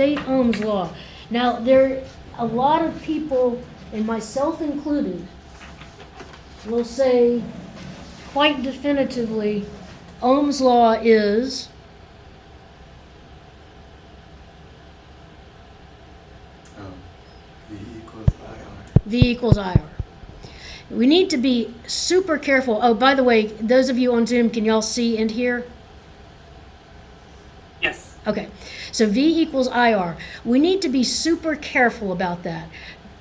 state Ohm's law. Now, a lot of people, and myself included, will say quite definitively, Ohm's law is V equals IR. We need to be super careful. Oh, by the way, those of you on Zoom, can y'all see and hear? Yes. Okay, so V equals IR. We need to be super careful about that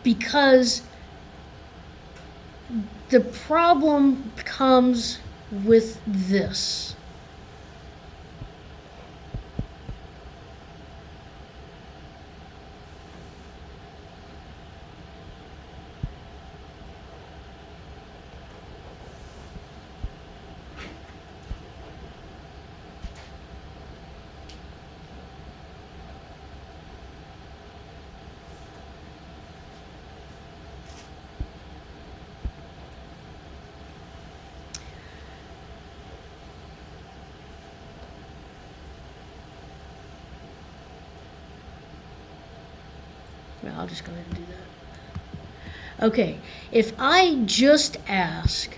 because the problem comes with this. Well, I'll just go ahead and do that. Okay, if I just ask,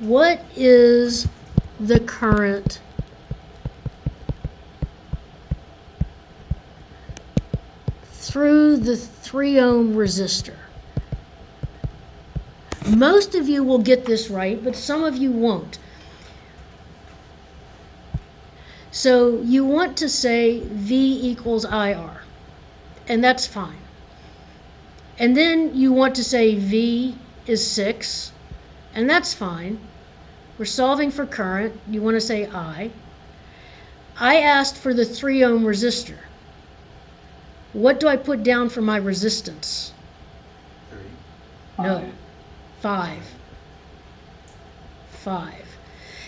what is the current through the 3 ohm resistor? Most of you will get this right, but some of you won't. So you want to say V equals IR, and that's fine. And then you want to say V is 6, and that's fine. We're solving for current. You want to say I. I asked for the 3 ohm resistor. What do I put down for my resistance? 3. No. 5.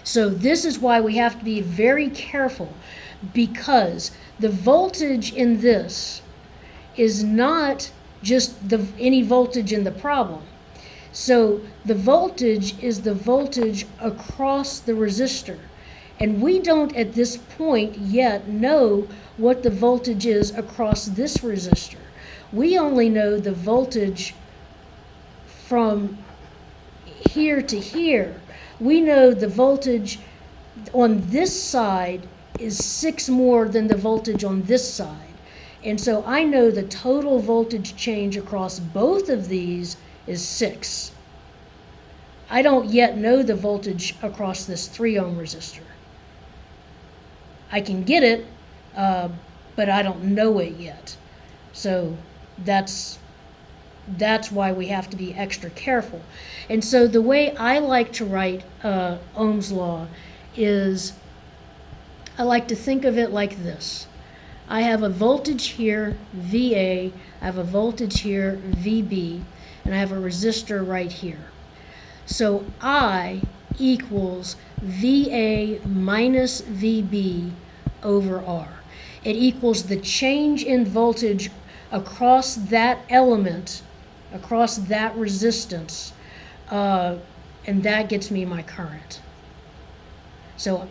So this is why we have to be very careful, because the voltage in this is not just any voltage in the problem. So the voltage is the voltage across the resistor. And we don't at this point yet know what the voltage is across this resistor. We only know the voltage from here to here. We know the voltage on this side is 6 more than the voltage on this side. And so I know the total voltage change across both of these is 6. I don't yet know the voltage across this 3 ohm resistor. I can get it, but I don't know it yet. So that's why we have to be extra careful. And so the way I like to write Ohm's law is I like to think of it like this. I have a voltage here, VA, I have a voltage here, VB, and I have a resistor right here. So I equals VA minus VB over R. It equals the change in voltage across that element, across that resistance, and that gets me my current. So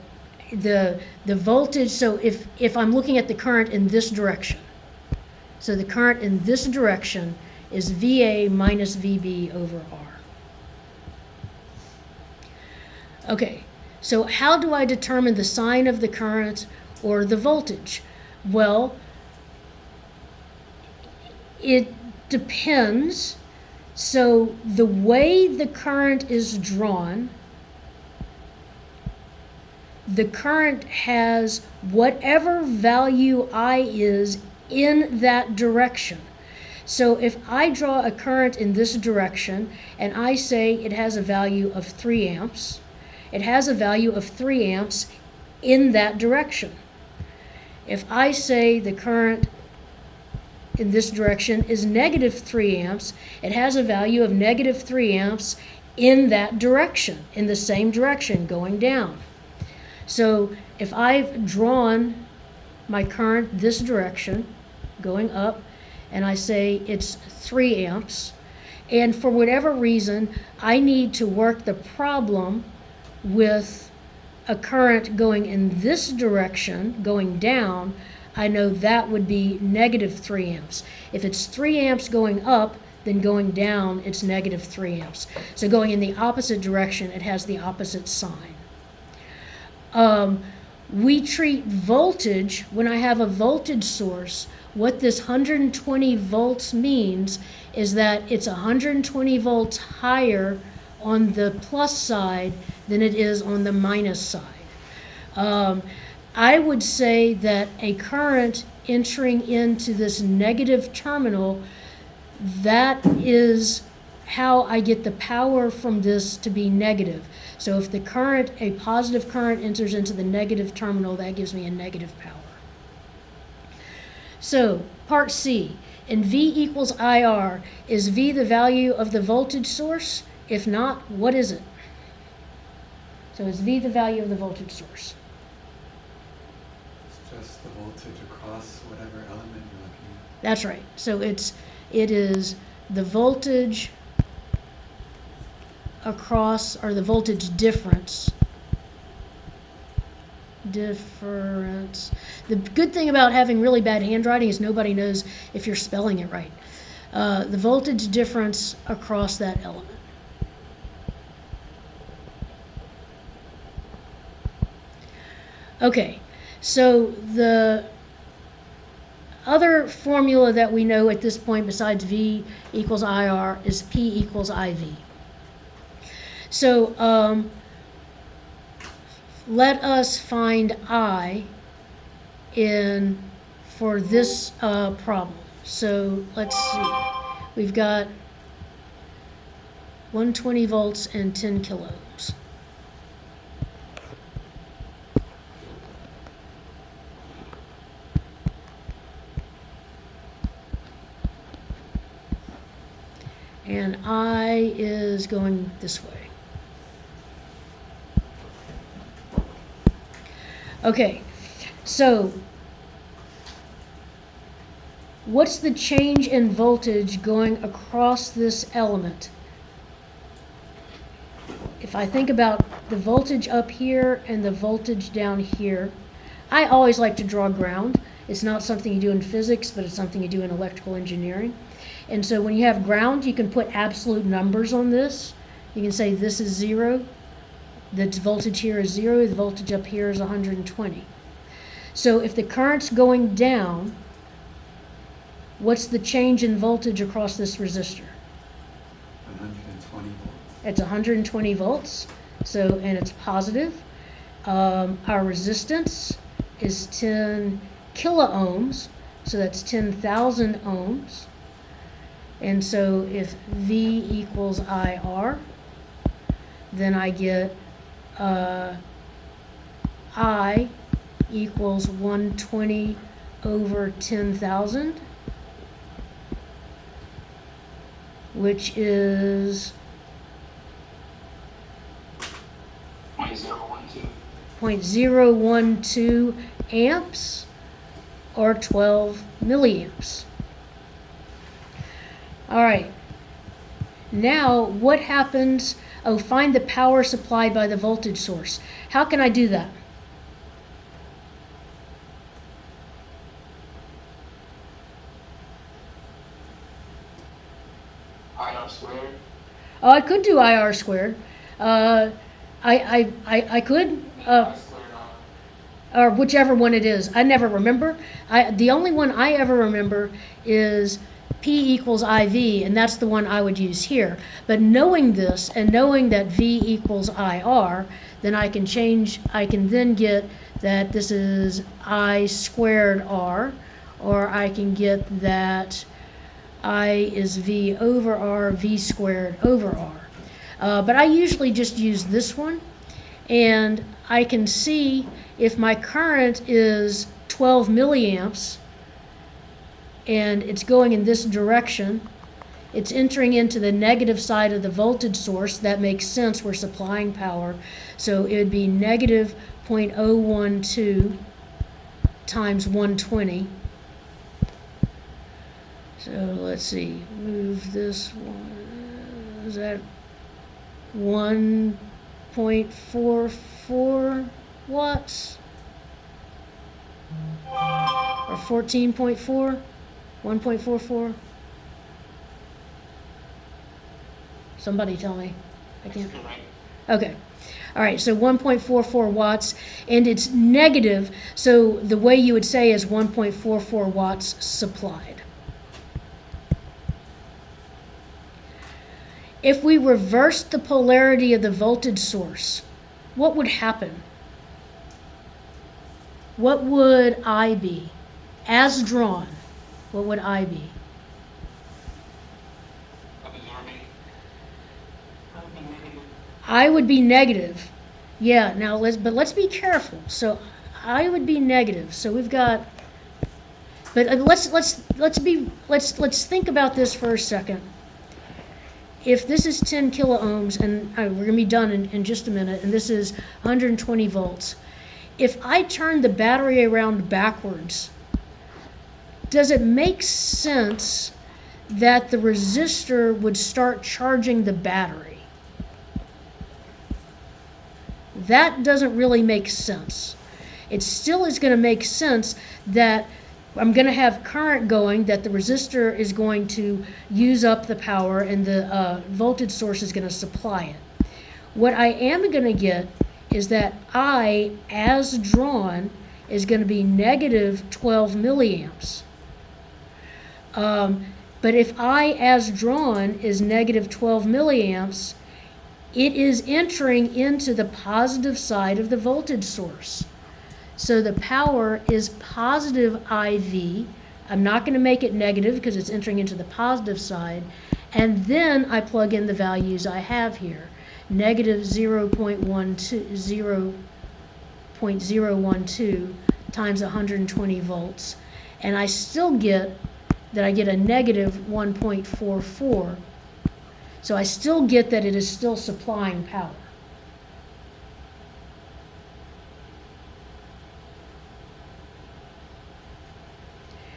the voltage, so if I'm looking at the current in this direction, so the current in this direction is VA minus VB over R. Okay, so how do I determine the sign of the current or the voltage? Well, it depends. So the way the current is drawn, the current has whatever value I is in that direction. So if I draw a current in this direction and I say it has a value of 3 amps, it has a value of 3 amps in that direction. If I say the current in this direction is negative 3 amps, it has a value of negative 3 amps in that direction, in the same direction, going down. So if I've drawn my current this direction, going up, and I say it's 3 amps, and for whatever reason, I need to work the problem with a current going in this direction, going down, I know that would be negative 3 amps. If it's 3 amps going up, then going down, it's negative 3 amps. So going in the opposite direction, it has the opposite sign. We treat voltage, when I have a voltage source, what this 120 volts means is that it's 120 volts higher on the plus side than it is on the minus side. I would say that a current entering into this negative terminal, that is how I get the power from this to be negative. So if the current, a positive current enters into the negative terminal, that gives me a negative power. So, part C, in V equals IR, is V the value of the voltage source? If not, what is it? So is V the value of the voltage source? It's just the voltage across whatever element you're looking at. That's right. So it is the voltage across, or the voltage difference. The good thing about having really bad handwriting is nobody knows if you're spelling it right. The voltage difference across that element. Okay, so the other formula that we know at this point besides V equals IR is P equals IV. So let us find I for this problem. So let's see. We've got 120 volts and 10 kiloohms. And I is going this way. Okay, so what's the change in voltage going across this element? If I think about the voltage up here and the voltage down here, I always like to draw ground. It's not something you do in physics, but it's something you do in electrical engineering. And so when you have ground, you can put absolute numbers on this. You can say this is 0. The voltage here is 0, the voltage up here is 120. So if the current's going down, what's the change in voltage across this resistor? 120 volts. It's 120 volts, so, and it's positive. Our resistance is 10 kiloohms, so that's 10,000 ohms. And so if V equals IR, then I get I equals 120 over 10,000, which is 0.012 amps, or 12 milliamps. All right. Now, what happens? Oh, find the power supplied by the voltage source. How can I do that? IR squared. Oh, I could do IR squared. I could, or whichever one it is. I never remember. The only one I ever remember is P equals IV, and that's the one I would use here. But knowing this and knowing that V equals IR, then I can then get that this is I squared R, or I can get that I is V over R, V squared over R. But I usually just use this one, and I can see if my current is 12 milliamps, and it's going in this direction, it's entering into the negative side of the voltage source. That makes sense, we're supplying power. So it would be negative 0.012 times 120. So let's see, move this one, is that 1.44? watts. Or 14.4, 1.44. Somebody tell me. I can't. Okay. All right, so 1.44 watts, and it's negative, so the way you would say is 1.44 watts supplied. If we reversed the polarity of the voltage source, what would happen? What would I be? As drawn, what would I be? I would be negative. Yeah, now let's be careful. So I would be negative. So we've got, but let's think about this for a second. If this is 10 kiloohms, and we're going to be done in just a minute, and this is 120 volts, if I turn the battery around backwards, does it make sense that the resistor would start charging the battery? That doesn't really make sense. It still is going to make sense that I'm going to have current going, that the resistor is going to use up the power and the voltage source is going to supply it. What I am going to get is that I, as drawn, is going to be negative 12 milliamps. But if I, as drawn, is negative 12 milliamps, it is entering into the positive side of the voltage source. So the power is positive IV. I'm not going to make it negative because it's entering into the positive side. And then I plug in the values I have here. Negative 0.012 times 120 volts. And I still get that I get a negative 1.44. So I still get that it is still supplying power.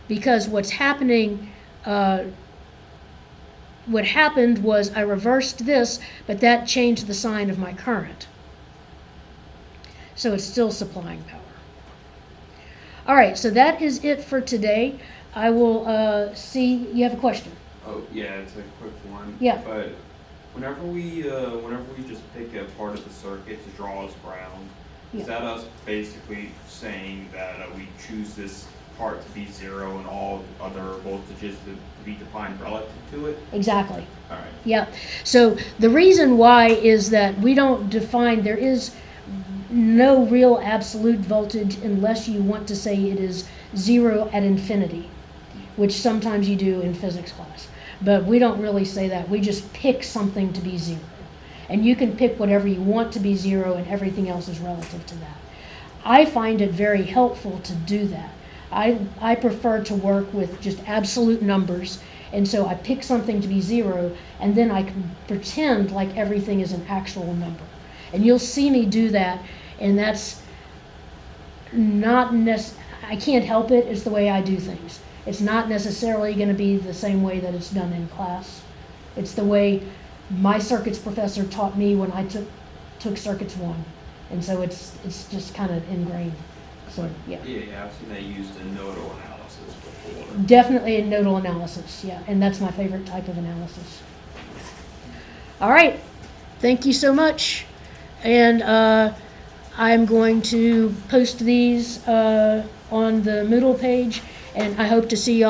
Because what's happening, what happened was I reversed this, but that changed the sign of my current. So it's still supplying power. All right, so that is it for today. I will see, you have a question? Oh, yeah, it's a quick one. Yeah. But whenever we just pick a part of the circuit to draw as ground, Yeah. is that us basically saying that we choose this part to be 0 and all other voltages to be defined relative to it? Exactly. All right. Yeah. So the reason why is that we don't define, there is no real absolute voltage unless you want to say it is 0 at infinity, which sometimes you do in physics class. But we don't really say that. We just pick something to be 0. And you can pick whatever you want to be 0 and everything else is relative to that. I find it very helpful to do that. I prefer to work with just absolute numbers, and so I pick something to be 0 and then I can pretend like everything is an actual number. And you'll see me do that, and that's not I can't help it, it's the way I do things. It's not necessarily going to be the same way that it's done in class. It's the way my circuits professor taught me when I took circuits 1. And so it's just kind of ingrained. So, yeah. Yeah, I've seen that used in nodal analysis before. Definitely in nodal analysis, yeah. And that's my favorite type of analysis. All right. Thank you so much. And I'm going to post these on the Moodle page, and I hope to see y'all